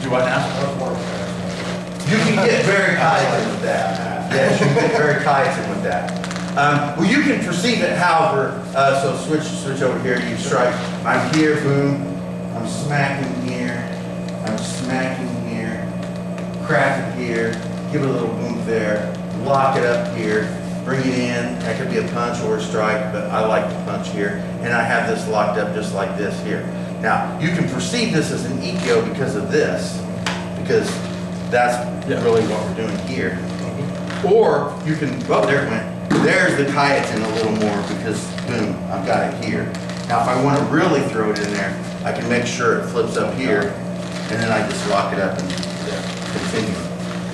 Do what now? Those work better. You can get very Kaizen with that. Yes, you can get very Kaizen with that. Well, you can perceive it however, so switch over here, you strike. I'm here, boom. I'm smacking here. I'm smacking here. Crack it here. Give it a little boom there. Lock it up here. Bring it in. That could be a punch or a strike, but I like to punch here. And I have this locked up just like this here. Now, you can perceive this as an EKO because of this, because that's really what we're doing here. Or you can, oh, there it went. There's the Kaizen a little more because, boom, I've got it here. Now, if I want to really throw it in there, I can make sure it flips up here, and then I just lock it up and continue.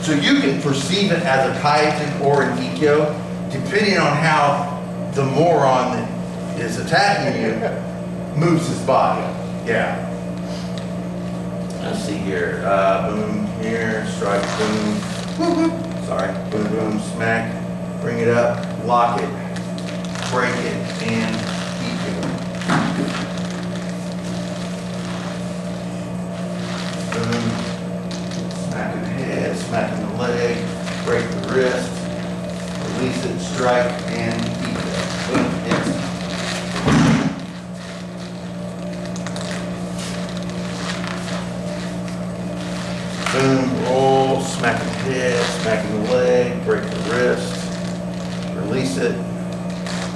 So you can perceive it as a Kaizen or an EKO, depending on how the moron that is attacking you moves his body. Yeah. Let's see here. Boom, here, strike, boom, whoop, whoop. Sorry, boom, boom, smack. Bring it up, lock it, break it, and keep it. Boom. Smack in the head, smack in the leg, break the wrist, release it, strike, and keep it. Boom. Yes. Boom, roll, smack in the head, smack in the leg, break the wrist, release it,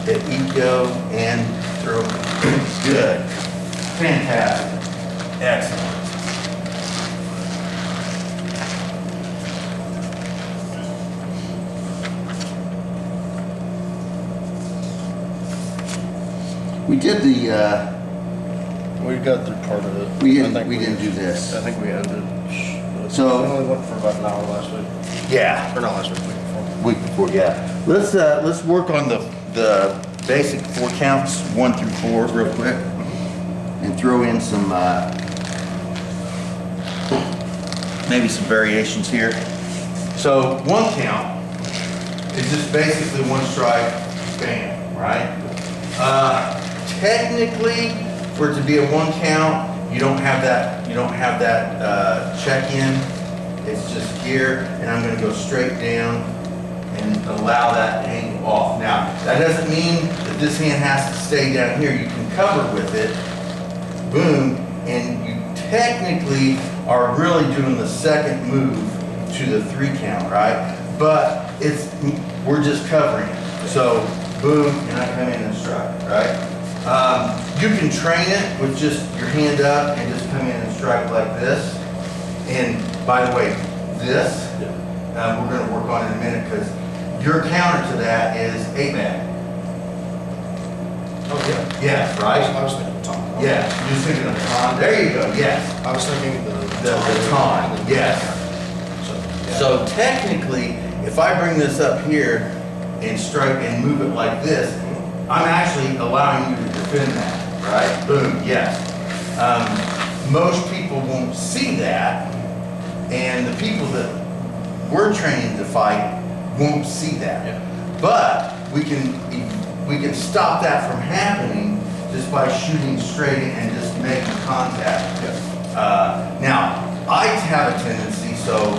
hit EKO, and throw it. Good. Fantastic. Excellent. We did the, We got through part of it. we didn't do this. I think we ended. So- We only went for about an hour last week. Yeah. Or not last week, week before. Week before, yeah. Let's work on the basic 4 counts, 1 through 4, real quick, and throw in some maybe some variations here. So 1 count is just basically 1 strike, bam, right? Technically, for it to be a 1 count, you don't have that check-in. It's just here, and I'm going to go straight down and allow that to hang off. Now, that doesn't mean that this hand has to stay down here. You can cover with it, boom, and you technically are really doing the second move to the 3 count, right? But we're just covering it. So, boom, and I come in and strike, right? You can train it with just your hand up and just come in and strike like this. And by the way, this, we're going to work on in a minute because your counter to that is A-bag. Oh, yeah. Yes, right? I was thinking Tom. Yes, you're thinking of Tom. There you go, yes. I was thinking the Tom, yes. Yeah. So technically, if I bring this up here and strike and move it like this, I'm actually allowing you to defend that, right? Boom, yes. Most people won't see that, and the people that we're training to fight won't see that. Yeah. But we can stop that from happening just by shooting straight and just making contact. Now, I have a tendency, so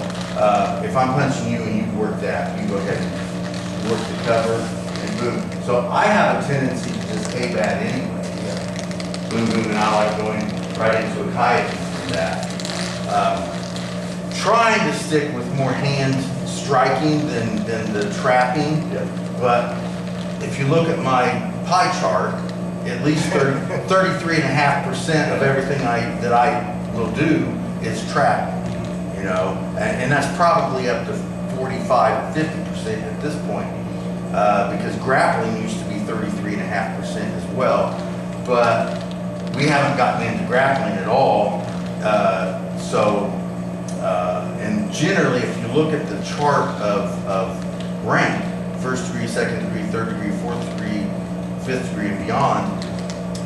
if I'm punching you and you work that, you go ahead and work the cover and boom. So I have a tendency to just A-bat anyway. Boom, boom, and I like going right into a kite from that. Trying to stick with more hand striking than the trapping, but if you look at my pie chart, at least 33.5% of everything that I will do is trapping, you know, and that's probably up to 45 or 50% at this point, because grappling used to be 33.5% as well, but we haven't gotten into grappling at all, and generally, if you look at the chart of rank, 1st degree, 2nd degree, 3rd degree, 4th degree, 5th degree, and beyond,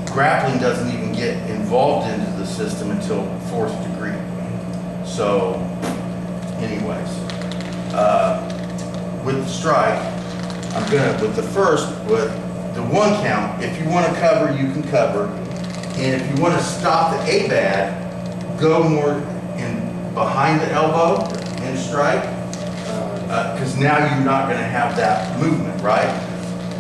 grappling doesn't even get involved into the system until 4th degree. So, anyways, with the strike, I'm gonna, with the the 1 count, if you want to cover, you can cover. And if you want to stop the A-bad, go more and behind the elbow and strike, because now you're not going to have that movement, right?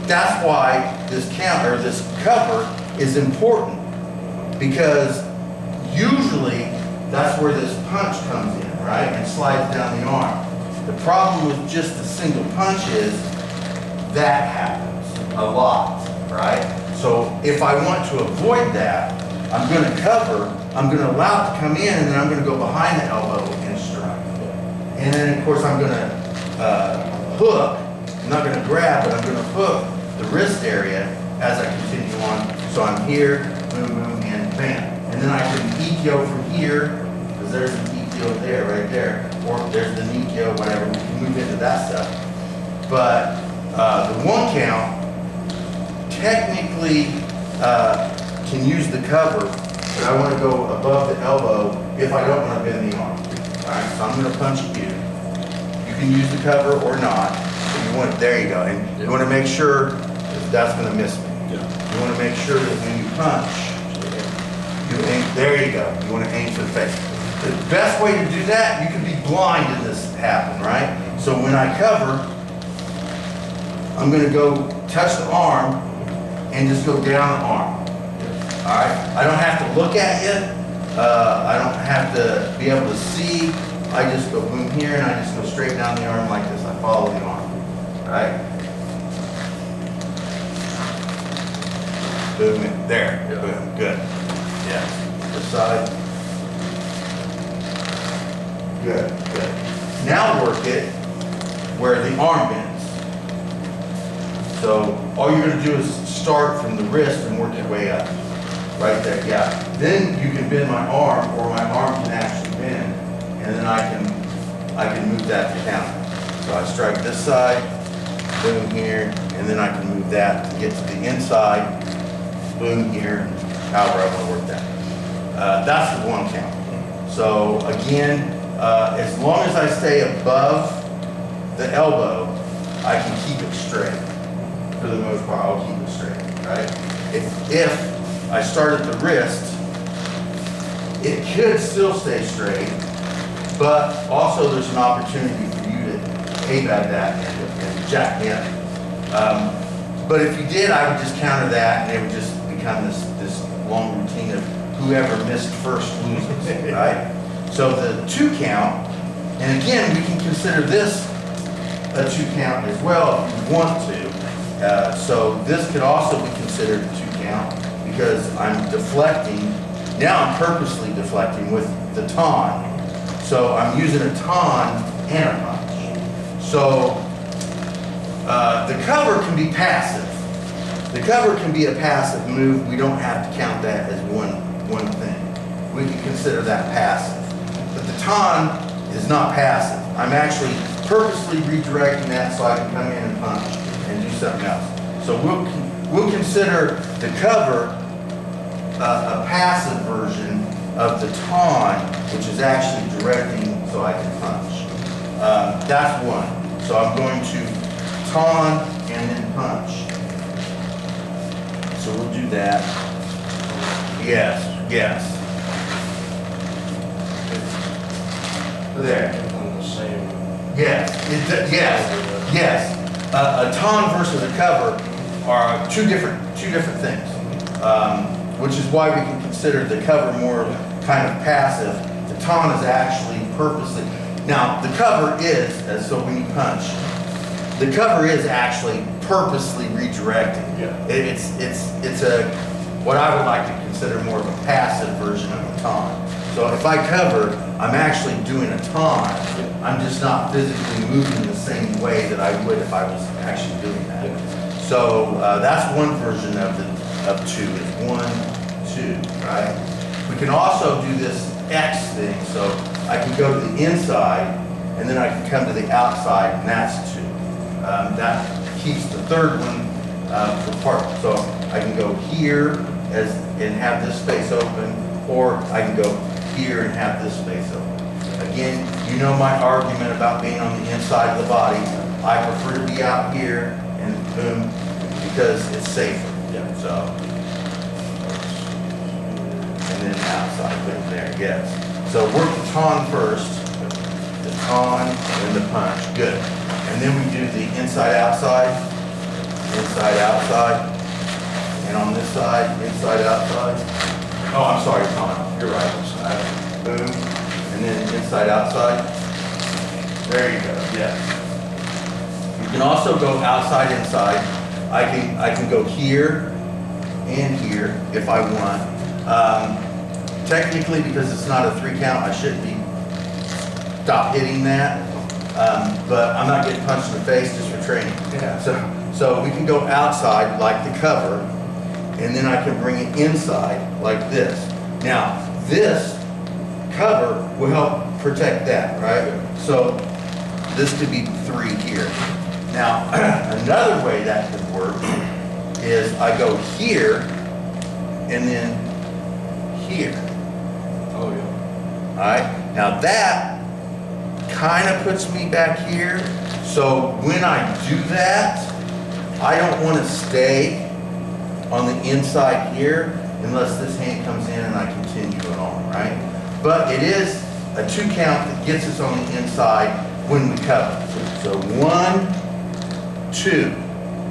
That's why this this cover is important, because usually that's where this punch comes in, right, and slides down the arm. The problem with just a single punch is that happens a lot, right? So if I want to avoid that, I'm going to cover, I'm going to allow it to come in, and then I'm going to go behind the elbow and strike. And then, of course, I'm going to hook. I'm not going to grab, but I'm going to hook the wrist area as I continue on. So I'm here, boom, boom, and bam. And then I can EKO from here, because there's an EKO there, right there. Or there's the EKO, whatever. We can move into that stuff. But the 1 count technically can use the cover, but I want to go above the elbow if I don't want to bend the arm. All right, so I'm going to punch at you. You can use the cover or not. So you want, there you go. And you want to make sure that's going to miss me. Yeah. You want to make sure that when you punch, you aim, there you go. You want to aim for the face. The best way to do that, you can be blind and this happen, right? So when I cover, I'm going to go touch the arm and just go down the arm. All right? I don't have to look at you. I don't have to be able to see. I just go boom here and I just go straight down the arm like this. I follow the arm. All right? Boom, there. Yeah. Boom, good. Yes. This side. Good, good. Now work it where the arm bends. So all you're going to do is start from the wrist and work your way up. Right there, yeah. Then you can bend my arm, or my arm can actually bend, and then I can move that to counter. So I strike this side, boom here, and then I can move that to get to the inside, boom here, however I want to work that. That's the 1 count. So again, as long as I stay above the elbow, I can keep it straight. For the most part, I'll keep it straight, right? If I start at the wrist, it could still stay straight, but also there's an opportunity for you to aim at that and jack me up. But if you did, I would just counter that, and it would just become this long routine of whoever missed first loses, right? So the 2 count, and again, we can consider this a 2 count as well if you want to. So this could also be considered a 2 count because I'm deflecting. Now I'm purposely deflecting with the taunt. So I'm using a taunt and a punch. So the cover can be passive. The cover can be a passive move. We don't have to count that as one thing. We can consider that passive. But the taunt is not passive. I'm actually purposely redirecting that so I can come in and punch and do something else. So we'll consider the cover a passive version of the taunt, which is actually directing so I can punch. That's 1. So I'm going to taunt and then punch. So we'll do that. Yes, yes. There. On the same. Yes, yes, yes. A taunt versus a cover are two different things, which is why we can consider the cover more kind of passive. The taunt is actually purposely. Now the cover is, so when you punch, the cover is actually purposely redirecting. Yeah. It's a what I would like to consider more of a passive version of a taunt. So if I cover, I'm actually doing a taunt. I'm just not physically moving the same way that I would if I was actually doing that. So that's one version of 2, is 1, 2, right? We can also do this X thing, so I can go to the inside, and then I can come to the outside, and that's 2. That keeps the third one for part. So I can go here and have this space open, or I can go here and have this space open. Again, you know my argument about being on the inside of the body. I prefer to be out here and boom, because it's safer. Yeah. So, and then outside, boom, there, yes. So work the ton first, the ton and the punch, good. And then we do the inside, outside, and on this side, inside, outside. Oh, I'm sorry, ton, you're right. Boom, and then inside, outside. There you go, yes. You can also go outside, inside. I can go here and here if I want. Technically, because it's not a 3 count, I shouldn't be stop hitting that. But I'm not getting punched in the face just for training. Yeah. So we can go outside like the cover, and then I can bring it inside like this. Now, this cover will help protect that, right? So this could be 3 here. Now, another way that could work is I go here and then here. Oh, yeah. All right, now that kind of puts me back here. So when I do that, I don't want to stay on the inside here unless this hand comes in and I continue it on, right? But it is a 2 count that gets us on the inside when we cover. So 1, 2,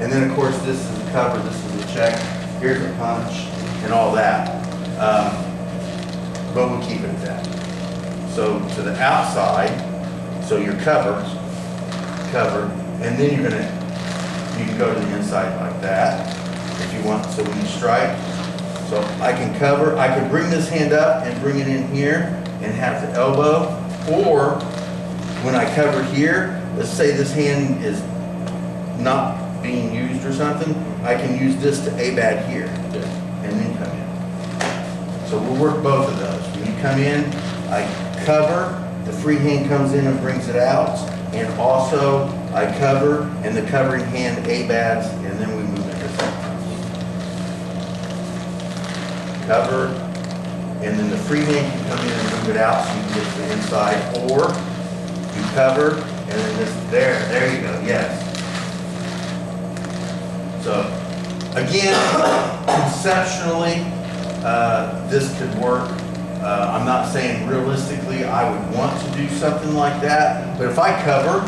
and then of course this is a cover, this is a check, here's a punch, and all that. But we'll keep it at that. So to the outside, so you're covered, and then you can go to the inside like that if you want. So when you strike, so I can cover, I can bring this hand up and bring it in here and have the elbow, or when I cover here, let's say this hand is not being used or something, I can use this to A-bad here and then come in. So we'll work both of those. When you come in, I cover, the free hand comes in and brings it out, and also I cover and the covering hand A-bads, and then we move into something. Cover, and then the free hand can come in and move it out so you can get to the inside, or you cover, and then this, there you go, yes. So, again, conceptually, this could work. I'm not saying realistically I would want to do something like that, but if I cover